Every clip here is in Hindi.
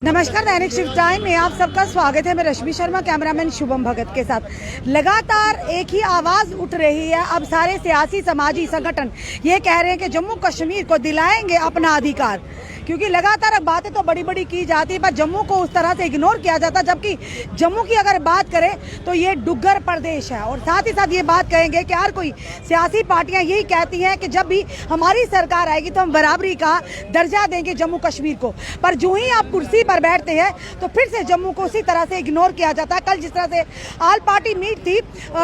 नमस्कार, दैनिक शिव टाइम में आप सबका स्वागत है। मैं रश्मि शर्मा, कैमरामैन शुभम भगत के साथ। लगातार एक ही आवाज उठ रही है। अब सारे सियासी समाजी संगठन ये कह रहे हैं कि जम्मू कश्मीर को दिलाएंगे अपना अधिकार, क्योंकि लगातार अब बातें तो बड़ी बड़ी की जाती है पर जम्मू को उस तरह से इग्नोर किया जाता। जबकि जम्मू की अगर बात करें तो ये डुग्गर प्रदेश है। और साथ ही साथ ये बात कहेंगे कि हर कोई सियासी पार्टियां यही कहती हैं कि जब भी हमारी सरकार आएगी तो हम बराबरी का दर्जा देंगे जम्मू कश्मीर को। पर जो ही आप कुर्सी पर बैठते हैं तो फिर से जम्मू को उसी तरह से इग्नोर किया जाता है। कल जिस तरह से ऑल पार्टी मीट थी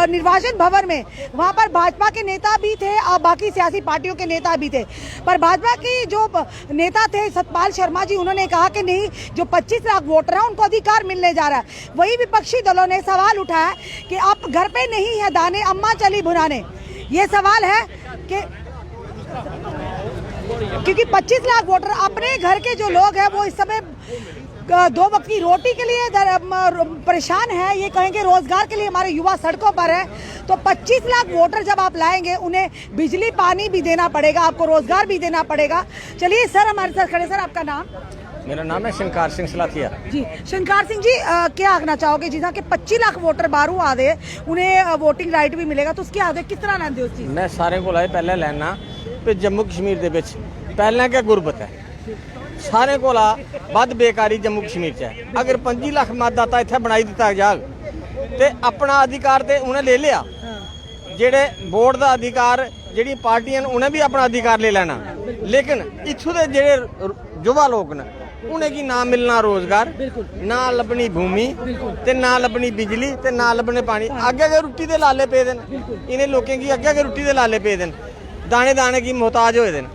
निर्वाचन भवन में, वहां पर भाजपा के नेता भी थे और बाकी सियासी पार्टियों के नेता भी थे। पर भाजपा की जो नेता थे सतपाल शर्मा जी, उन्होंने कहा कि नहीं, जो 25 लाख वोटर हैं उनको अधिकार मिलने जा रहा है। वही विपक्षी दलों ने सवाल उठाया कि आप घर पे नहीं है दाने, अम्मा चली भुनाने। ये सवाल है कि क्योंकि 25 लाख वोटर अपने घर के जो लोग हैं वो इस समय 2 वक्त की रोटी के लिए परेशान है। ये कहेंगे रोजगार के लिए हमारे युवा सड़कों पर है। तो 25 लाख वोटर जब आप लाएंगे, उन्हें बिजली पानी भी देना पड़ेगा, आपको रोजगार भी देना पड़ेगा। चलिए सर, हमारे साथ खड़े। सर, आपका नाम? मेरा नाम है शंकर सिंह सलाथिया जी। शंकर सिंह जी, क्या आखना चाहोगे जिस कि 25 लाख वोटर बाहरों आ दे, उन्हें वोटिंग राइट भी मिलेगा, तो उसकी आदत किस तरह लेंदे उस चीज? मैं सारे को लाए पहले लेना कि जम्मू कश्मीर दे विच पहले क्या गुरबत है, सारे को ਵੱਧ बेकारी जम्मू कश्मीर च है। अगर 25 लाख मतदाता इत्थे बनाई दिता जाग ते अपना अधिकार ते उन्हें ले लिया, जेड़े वोट का अधिकार जेड़ी पार्टियां उन्हें भी अपना अधिकार ले लेना। लेकिन इत्थों दे जेड़े युवा लोग न उन्हें की ना मिलना रोजगार, ना लभनी भूमि ते ना लभनी बिजली ते ना लभने पानी। अगे अगे रुट्टी दे लाले पे देन, इन्हें लोगों की अगे अगे रुट्टी दे लाले पे देन, दाने दाने की मोहताज होए देन।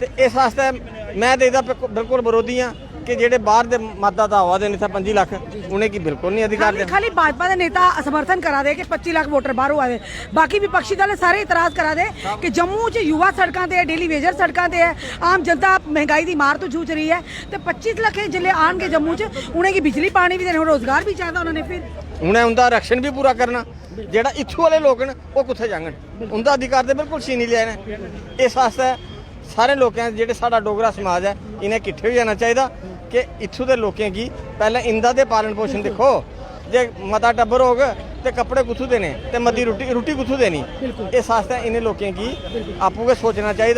ते इस वास्ते मैं तो इसका बिल्कुल विरोधी हाँ कि जेडे बाहर के मतदाता आवा दे 25 लाख, उन्हें की बिल्कुल नहीं अधिकार। खाली भाजपा के नेता समर्थन करा दे कि 25 लाख वोटर बाहरों आए, बाकी विपक्षी दल सारे इतराज करा दे कि जम्मू च युवा सड़कों ते, डेली वेजर सड़कों ते है, आम जनता महंगाई की मार तो जूझ रही है। तो 25 लाख जिले आन के जम्मू च, उन्हें की बिजली पानी भी देना, रोजगार भी चाहिए उन्होंने, फिर उन्हें उनका आरक्षण भी पूरा करना। जेड़ा इत्थों वाले लोग न वो कुत्थे जांगन, उनका अधिकार तो बिल्कुल छीन ही लिया ने। इस वास्ते सारे लोगों जेडे साडा डोगरा समाज है, इन्हें किट्ठे हो जाना चाहिए कि इत्थों के लोगों की पहले इंदा दे पालन पोषण देखो। जे मता टब्बर होग ते कपड़े कुत्थों देने ते मती रुट्टी कुत्थों देनी। इस वास्ते इन्हें लोगों की आपू के सोचना चाहिए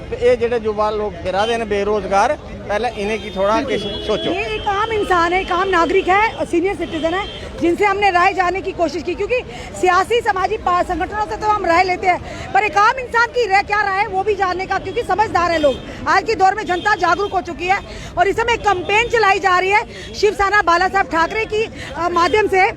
कि ये जेडे युवा लोग फिरा दे बेरोजगार, पहले इन्हें की थोड़ा सोचो। ये एक आम इंसान है, एक आम नागरिक है, सीनियर सिटीजन है, जिनसे हमने राय जानने की कोशिश की, क्योंकि सियासी समाजी संगठनों से तो हम राय लेते हैं, पर एक आम इंसान की क्या राय है वो भी जानने का, क्योंकि समझदार है लोग। आज के दौर में जनता जागरूक हो चुकी है और इस समय कैंपेन चलाई जा रही है शिवसेना बाला साहब ठाकरे की माध्यम से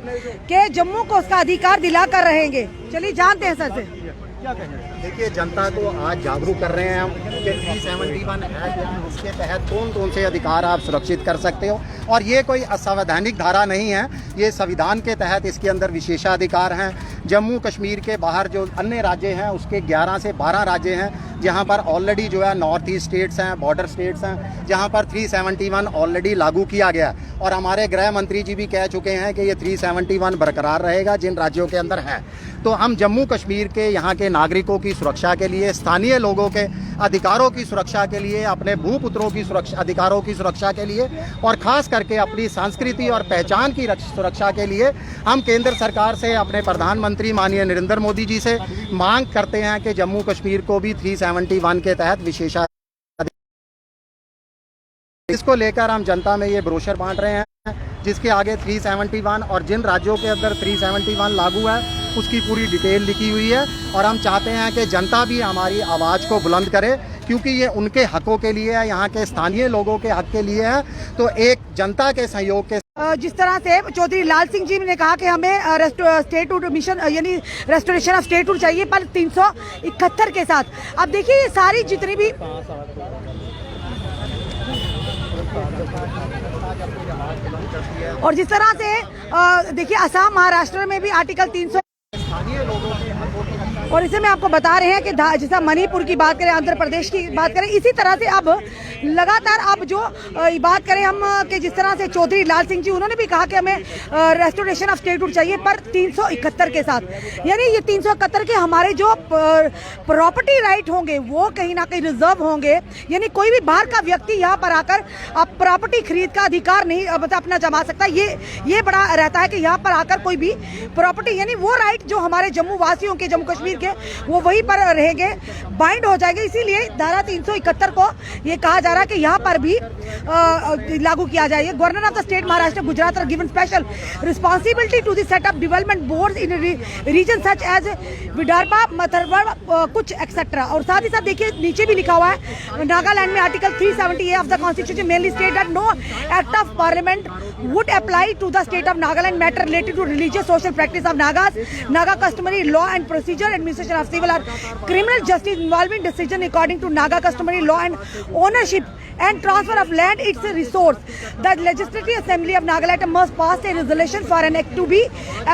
कि जम्मू को उसका अधिकार दिला कर रहेंगे। चलिए जानते हैं सर से। देखिए, जनता को आज जागरूक कर रहे हैं हम कि 371 एक्ट है, उसके तहत कौन कौन से अधिकार आप सुरक्षित कर सकते हो। और ये कोई असंवैधानिक धारा नहीं है, ये संविधान के तहत इसके अंदर विशेषाधिकार हैं। जम्मू कश्मीर के बाहर जो अन्य राज्य हैं उसके 11 से 12 राज्य हैं जहां पर ऑलरेडी जो है नॉर्थ ईस्ट स्टेट्स हैं, बॉर्डर स्टेट्स हैं, जहां पर 371 ऑलरेडी लागू किया गया। और हमारे गृह मंत्री जी भी कह चुके हैं कि ये 371 बरकरार रहेगा जिन राज्यों के अंदर है। तो हम जम्मू कश्मीर के यहाँ के नागरिकों की सुरक्षा के लिए, स्थानीय लोगों के अधिकारों की सुरक्षा के लिए, अपने भूपुत्रों की सुरक्षा, अधिकारों की सुरक्षा के लिए और खास करके अपनी संस्कृति और पहचान की सुरक्षा के लिए हम केंद्र सरकार से, अपने प्रधानमंत्री माननीय नरेंद्र मोदी जी से मांग करते हैं कि जम्मू कश्मीर को भी 371 के तहत विशेषाधिकार। इसको लेकर हम जनता में ये ब्रोशर बांट रहे हैं जिसके आगे 371 और जिन राज्यों के अंदर 371 लागू है उसकी पूरी डिटेल लिखी हुई है। और हम चाहते हैं कि जनता भी हमारी आवाज़ को बुलंद करे, क्योंकि ये उनके हकों के लिए है, यहाँ के स्थानीय लोगों के हक के लिए है। तो एक जनता के सहयोग के जिस तरह से चौधरी लाल सिंह जी ने कहा कि हमें स्टेटहुड मिशन यानी रेस्टोरेशन ऑफ स्टेटहुड चाहिए, पर 371 के साथ। अब देखिए ये सारी जितनी भी और जिस तरह से देखिए असम, महाराष्ट्र में भी आर्टिकल 300 और इसे में आपको बता रहे हैं कि जैसा मणिपुर की बात करें, आंध्र प्रदेश की बात करें, इसी तरह से अब लगातार अब जो बात करें हम कि जिस तरह से चौधरी लाल सिंह जी उन्होंने भी कहा कि हमें रेस्टोरेशन ऑफ स्टेटहुड चाहिए, पर 371 के साथ, यानी ये 371 के हमारे जो प्रॉपर्टी राइट होंगे वो कहीं ना कहीं रिजर्व होंगे, यानी कोई भी बाहर का व्यक्ति यहाँ पर आकर आप प्रॉपर्टी खरीद का अधिकार नहीं मतलब अपना जमा सकता। ये बड़ा रहता है कि यहाँ पर आकर कोई भी प्रॉपर्टी, यानी वो राइट जो हमारे जम्मू वासियों के, जम्मू कश्मीर के, वो वहीं पर रहेंगे, बाइंड हो जाएंगे। इसीलिए धारा 371 को ये कहा जा रहा है कि यहाँ पर भी लागू किया जाए। Governor of the state Maharashtra Gujarat are given special responsibility to the setup development boards in region such as Vidarbha, Mathura, कुछ एक्सेट्रा। और साथ ही साथ देखिए नीचे भी लिखा हुआ है नागालैंड में article 370A of the constitution mainly state that no act of parliament would apply to the state of Nagaland matter related to religious social practice of Nagas, Naga customary law and procedure, administration of civil or criminal justice involving decision according to Naga customary law and ownership and transfer of land its resource. The Legislative Assembly of Nagaland must pass a resolution for an act to be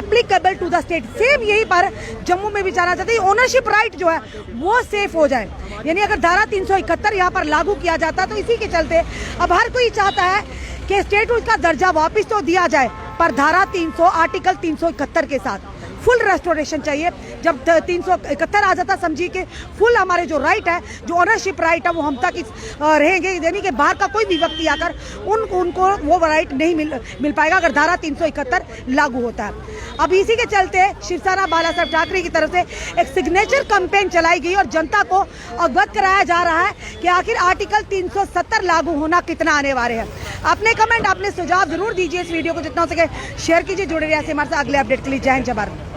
applicable to the state. Same यही पर जम्मू में भी जाना चाहते हैं, ओनरशिप राइट जो है वो सेफ हो जाए। यानी अगर धारा 371 यहाँ पर लागू किया जाता तो इसी के चलते अब हर कोई चाहता है कि स्टेटहुड का दर्जा वापस तो दिया जाए, पर धारा 300 आर्टिकल 371 के साथ फुल रेस्टोरेशन चाहिए। जब 371 आ जाता समझिए कि फुल हमारे जो राइट है, जो ओनरशिप राइट है वो हम तक रहेंगे, यानी कि बाहर का कोई भी व्यक्ति आकर उनको वो राइट नहीं मिल पाएगा अगर धारा 371 लागू होता है। अब इसी के चलते शिवसेना बाला साहब ठाकरे की तरफ से एक सिग्नेचर कैंपेन चलाई गई और जनता को अवगत कराया जा रहा है कि आखिर आर्टिकल 370 लागू होना कितना आने वाले हैं। अपने कमेंट, अपने सुझाव जरूर दीजिए। इस वीडियो को जितना हो सके शेयर कीजिए। जुड़े रहिए हमारे साथ अगले अपडेट के लिए। जय हिंद, जय भारत।